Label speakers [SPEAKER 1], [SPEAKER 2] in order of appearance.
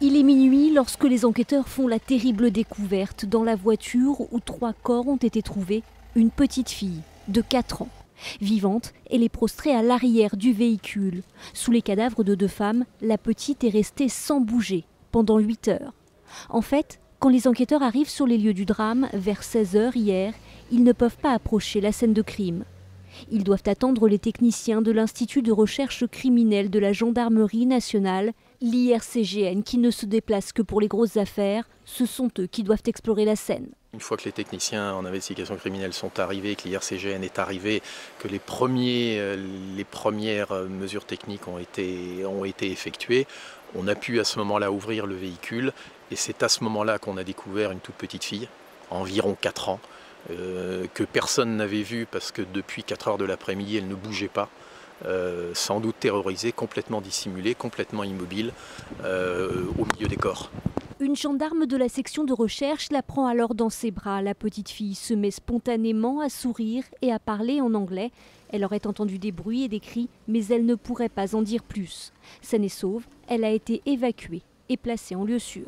[SPEAKER 1] Il est minuit lorsque les enquêteurs font la terrible découverte dans la voiture où 3 corps ont été trouvés. Une petite fille de 4 ans. Vivante, elle est prostrée à l'arrière du véhicule. Sous les cadavres de 2 femmes, la petite est restée sans bouger pendant 8 heures. En fait, quand les enquêteurs arrivent sur les lieux du drame, vers 16 h hier, ils ne peuvent pas approcher la scène de crime. Ils doivent attendre les techniciens de l'Institut de recherche criminelle de la Gendarmerie nationale, l'IRCGN, qui ne se déplacent que pour les grosses affaires. Ce sont eux qui doivent explorer la scène.
[SPEAKER 2] Une fois que les techniciens en investigation criminelle sont arrivés, que l'IRCGN est arrivé, que les premières mesures techniques ont été effectuées, on a pu à ce moment-là ouvrir le véhicule et c'est à ce moment-là qu'on a découvert une toute petite fille, environ 4 ans, que personne n'avait vue parce que depuis 4 heures de l'après-midi, elle ne bougeait pas, sans doute terrorisée, complètement dissimulée, complètement immobile, au milieu des corps.
[SPEAKER 1] Une gendarme de la section de recherche la prend alors dans ses bras. La petite fille se met spontanément à sourire et à parler en anglais. Elle aurait entendu des bruits et des cris, mais elle ne pourrait pas en dire plus. Saine et sauve, elle a été évacuée et placée en lieu sûr.